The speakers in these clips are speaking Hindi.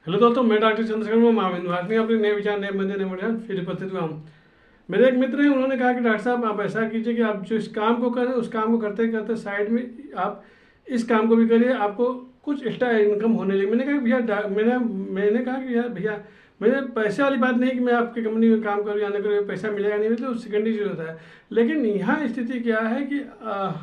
हेलो दोस्तों, मैं डॉक्टर चंद्रशेखर महाविंद भारती अपने नए विचार नए बंदे नए विचार फिर उपस्थित हुआ हूँ। मेरे एक मित्र हैं, उन्होंने कहा कि डॉक्टर साहब आप ऐसा कीजिए कि आप जो इस काम को करें उस काम को करते करते साइड में आप इस काम को भी करिए, आपको कुछ एक्स्ट्रा इनकम होने लगी। मैंने कहा कि भैया मैंने कहा कि यार भैया, मैंने पैसे वाली बात नहीं कि मैं आपकी कंपनी में काम करूँ या ना करूँ, पैसा मिलेगा नहीं मिलेगा तो सेकेंडरी चीज़ होता है। लेकिन यहाँ स्थिति क्या है कि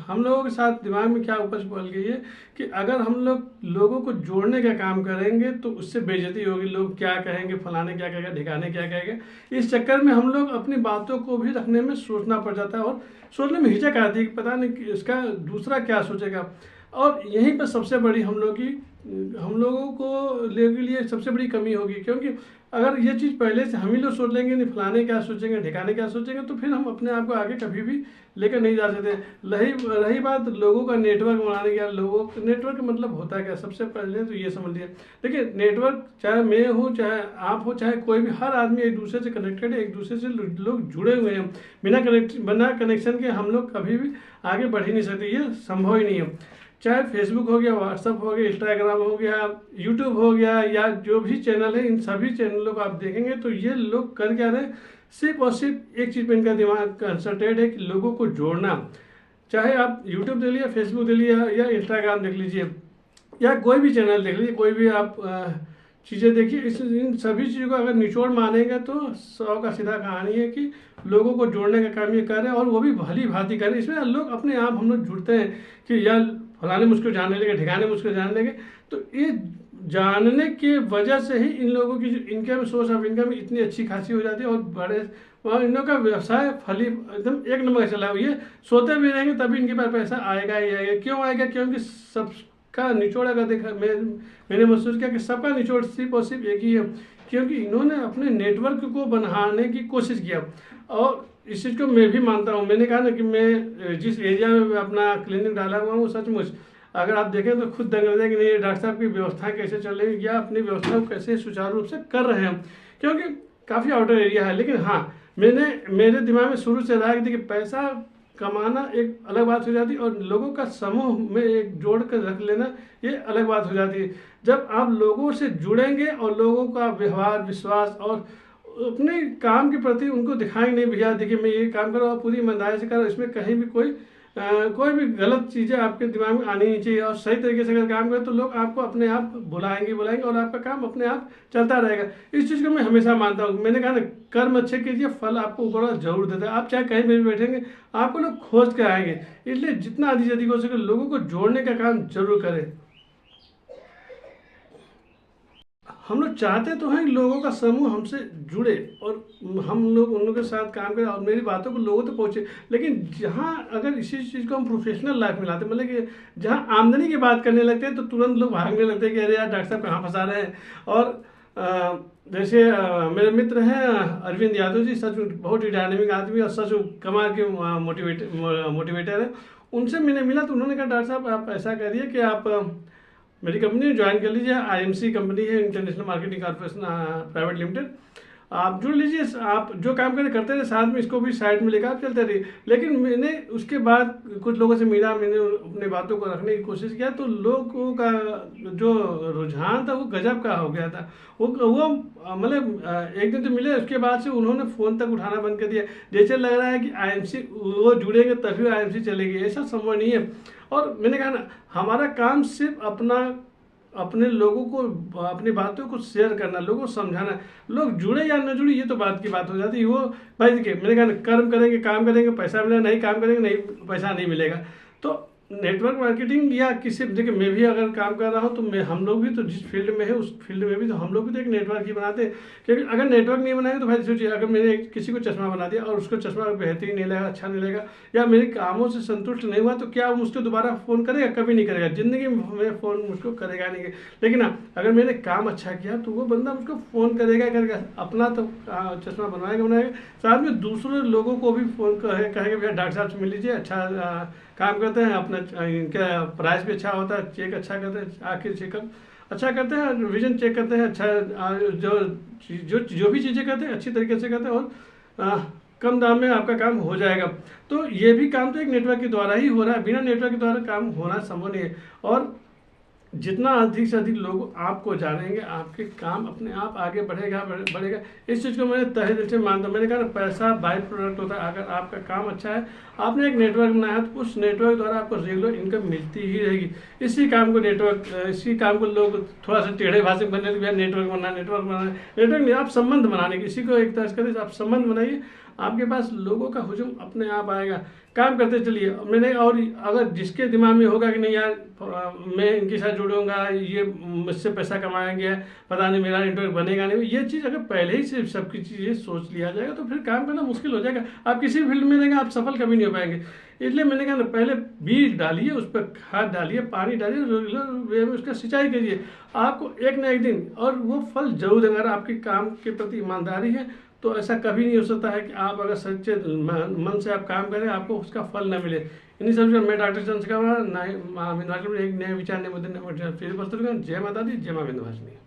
हम लोगों के साथ दिमाग में क्या उपज पल गई है कि अगर हम लोग लोगों को जोड़ने का काम करेंगे तो उससे बेइज्जती होगी, लोग क्या कहेंगे, फलाने क्या कहेगा, ढिकाने क्या कहेगा। इस चक्कर में हम लोग अपनी बातों को भी रखने में सोचना पड़ जाता है और सोचने में हिचक आती है कि पता नहीं कि इसका दूसरा क्या सोचेगा। और यहीं पर सबसे बड़ी हम लोगों को के लिए सबसे बड़ी कमी होगी, क्योंकि अगर ये चीज़ पहले से हम ही लोग सोच लेंगे नहीं फलाने क्या सोचेंगे, ठिकाने क्या सोचेंगे, तो फिर हम अपने आप को आगे कभी भी लेकर नहीं जा सकते। रही बात लोगों का नेटवर्क बनाने का, लोगों का नेटवर्क मतलब होता है क्या, सबसे पहले तो ये समझ लिया। देखिए, नेटवर्क चाहे मैं हूँ, चाहे आप हो, चाहे कोई भी, हर आदमी एक दूसरे से कनेक्टेड है, एक दूसरे से लोग जुड़े हुए हैं। बिना कनेक्शन के हम लोग कभी भी आगे बढ़ ही नहीं सकते, ये संभव ही नहीं है। चाहे फेसबुक हो गया, व्हाट्सअप हो गया, इंस्टाग्राम हो गया, यूट्यूब हो गया, या जो भी चैनल है, इन सभी चैनलों को आप देखेंगे तो ये लोग कर क्या रहे हैं, सिर्फ और सिर्फ एक चीज़ पे इनका दिमाग कंसंट्रेट है कि लोगों को जोड़ना। चाहे आप यूट्यूब देख लीजिए, फेसबुक देख लीजिए या इंस्टाग्राम देख लीजिए या कोई भी चैनल देख लीजिए, कोई भी आप चीज़ें देखिए, इन सभी चीज़ों को अगर निचोड़ मानेंगे तो 100 का सीधा कहानी है कि लोगों को जोड़ने का काम ये कर रहे हैं, और वो भी भली भांति कर रहे हैं। इसमें लोग अपने आप हम लोग जुड़ते हैं कि यार फलाने मुझको जानने लगे, ठिकाने मुझको जानने लगे, तो ये जानने की वजह से ही इन लोगों की जो इनकम, सोर्स ऑफ इनकम इतनी अच्छी खासी हो जाती है, और बड़े और इन लोगों का व्यवसाय फली एकदम एक नंबर चला हुआ। ये सोते भी रहेंगे तभी इनके पास पैसा आएगा ही आएगा। क्यों आएगा? क्योंकि सबका निचोड़ अगर देखा, मैंने महसूस किया कि सबका निचोड़ सिर्फ और सिर्फ एक ही है, क्योंकि इन्होंने अपने नेटवर्क को बनाने की कोशिश किया। और इस चीज़ को मैं भी मानता हूँ। मैंने कहा ना कि मैं जिस एरिया में अपना क्लिनिक डाला हुआ हूँ, सचमुच अगर आप देखें तो खुद दंग रह जाए कि नहीं, डॉक्टर साहब की व्यवस्था कैसे चल रही है या अपनी व्यवस्था को कैसे सुचारू रूप से कर रहे हैं, क्योंकि काफ़ी आउटर एरिया है। लेकिन हाँ, मेरे दिमाग में शुरू से रहा है कि देखिए, पैसा कमाना एक अलग बात हो जाती है और लोगों का समूह में एक जोड़ कर रख लेना ये अलग बात हो जाती है। जब आप लोगों से जुड़ेंगे और लोगों का व्यवहार, विश्वास और अपने काम के प्रति उनको दिखाएंगे, नहीं भैया देखिए मैं ये काम कर रहा हूँ, पूरी ईमानदारी से कर रहा हूँ, इसमें कहीं भी कोई भी गलत चीज़ें आपके दिमाग में आनी नहीं चाहिए, और सही तरीके से अगर काम करें तो लोग आपको अपने आप बुलाएंगे और आपका काम अपने आप चलता रहेगा। इस चीज़ को मैं हमेशा मानता हूँ। मैंने कहा ना, कर्म अच्छे कीजिए, फल आपको ऊपर वाला जरूर देता है। आप चाहे कहीं भी बैठेंगे, आपको लोग खोज के आएंगे। इसलिए जितना अधिक से अधिक हो सके लोगों को जोड़ने का काम जरूर करें। हम लोग चाहते तो हैं कि लोगों का समूह हमसे जुड़े और हम लोग उन लोगों के साथ काम करें और मेरी बातों को लोगों तक पहुंचे। लेकिन जहां अगर इसी चीज़ को हम प्रोफेशनल लाइफ में लाते, मतलब कि जहां आमदनी की बात करने लगते हैं तो तुरंत लोग भागने लगते हैं कि अरे यार डॉक्टर साहब कहाँ फंसा रहे हैं। और जैसे मेरे मित्र हैं अरविंद यादव जी, सच बहुत ही डायनेमिक आदमी और सच कमाल के मोटिवेटर है। उनसे मैंने मिला तो उन्होंने कहा डॉक्टर साहब आप ऐसा करिए कि आप मेरी कंपनी ज्वाइन कर लीजिए। आईएमसी कंपनी है, international marketing corporation private limited. आप जुड़ लीजिए, आप जो काम करते रहे साथ में इसको भी साइड में लेकर आप चलते रहिए। लेकिन मैंने उसके बाद कुछ लोगों से मिला, मैंने अपने बातों को रखने की कोशिश किया तो लोगों का जो रुझान था वो गजब का हो गया था। वो मतलब एक दिन तो मिले, उसके बाद से उन्होंने फ़ोन तक उठाना बंद कर दिया। जैसे लग रहा है कि आईएमसी वो जुड़ेंगे तभी आईएमसी चलेगी, ऐसा संभव नहीं है। और मैंने कहा ना, हमारा काम सिर्फ अपने लोगों को अपनी बातों को शेयर करना, लोगों को समझाना। लोग जुड़े या न जुड़े ये तो बात की बात हो जाती है। वो भाई देखिए, मैंने कहा ना, कर्म करेंगे काम करेंगे पैसा मिलेगा, नहीं काम करेंगे नहीं पैसा नहीं मिलेगा। तो नेटवर्क मार्केटिंग या किसी, देखिए मैं भी अगर काम कर रहा हूँ तो हम लोग भी तो जिस फील्ड में है उस फील्ड में भी तो हम लोग भी तो एक नेटवर्क ही बनाते हैं। क्योंकि अगर नेटवर्क नहीं बनाएंगे तो भाई सोचिए, अगर मैंने किसी को चश्मा बना दिया और उसको चश्मा बेहतरीन नहीं लगा, अच्छा नहीं लगा, या मेरे कामों से संतुष्ट नहीं हुआ, तो क्या वो मुझको दोबारा फ़ोन करेगा? कभी नहीं करेगा, ज़िंदगी में फ़ोन मुझको करेगा नहीं। लेकिन हाँ, अगर मैंने काम अच्छा किया तो वो बंदा मुझको फ़ोन करेगा। अपना तो चश्मा बनवाएगा, साथ में दूसरे लोगों को भी फ़ोन कहेगा भैया डॉक्टर साहब से मिल लीजिए, अच्छा काम करते हैं, अपना इनका प्राइस भी अच्छा होता है, चेक अच्छा करते हैं, आखिर चेकअप अच्छा करते हैं, रिविजन चेक करते हैं, अच्छा जो भी चीज़ें करते हैं अच्छी तरीके से करते हैं, और कम दाम में आपका काम हो जाएगा। तो ये भी काम तो एक नेटवर्क के द्वारा ही हो रहा है, बिना नेटवर्क के द्वारा काम होना संभव नहीं है। और जितना अधिक से अधिक लोग आपको जानेंगे, आपके काम अपने आप आगे बढ़ेगा। इस चीज़ को मैंने तहे दिल से मानता हूँ। मैंने कहा ना, पैसा बाय प्रोडक्ट होता है। अगर आपका काम अच्छा है, आपने एक नेटवर्क बनाया है, तो उस नेटवर्क द्वारा आपको रेगुलर इनकम मिलती ही रहेगी। इसी काम को लोग थोड़ा सा टेढ़े भाषा में बनने लगे, नेटवर्क बनाना नेटवर्क नहीं, आप संबंध बनाने की, इसी को एक तरह से आप संबंध बनाइए, आपके पास लोगों का हुजूम अपने आप आएगा। काम करते चलिए। मैंने और अगर जिसके दिमाग में होगा कि नहीं यार, मैं इनके साथ जुड़ूंगा, ये मुझसे पैसा कमाएंगे, पता नहीं मेरा नेटवर्क बनेगा नहीं, ये चीज़ अगर पहले ही से सबकी चीज़ें सोच लिया जाएगा तो फिर काम करना मुश्किल हो जाएगा। आप किसी फील्ड में रहेंगे, आप सफल कभी नहीं हो पाएंगे। इसलिए मैंने कहा ना, पहले बीज डालिए, उस पर खाद डालिए, पानी डालिए, रेगुलर वे में उसका सिंचाई करिए, आपको एक न एक दिन और वो फल जरूर देगा। अगर आपके काम के प्रति ईमानदारी है तो ऐसा कभी नहीं हो सकता है कि आप अगर सच्चे मन से आप काम करें, आपको उसका फल न मिले। इन्हीं सब मैं डॉक्टर चंद्रशेखर एक नए विचार, नए मुद्दे, नए फिर जय माता दी, जय मां विंध्यवासिनी।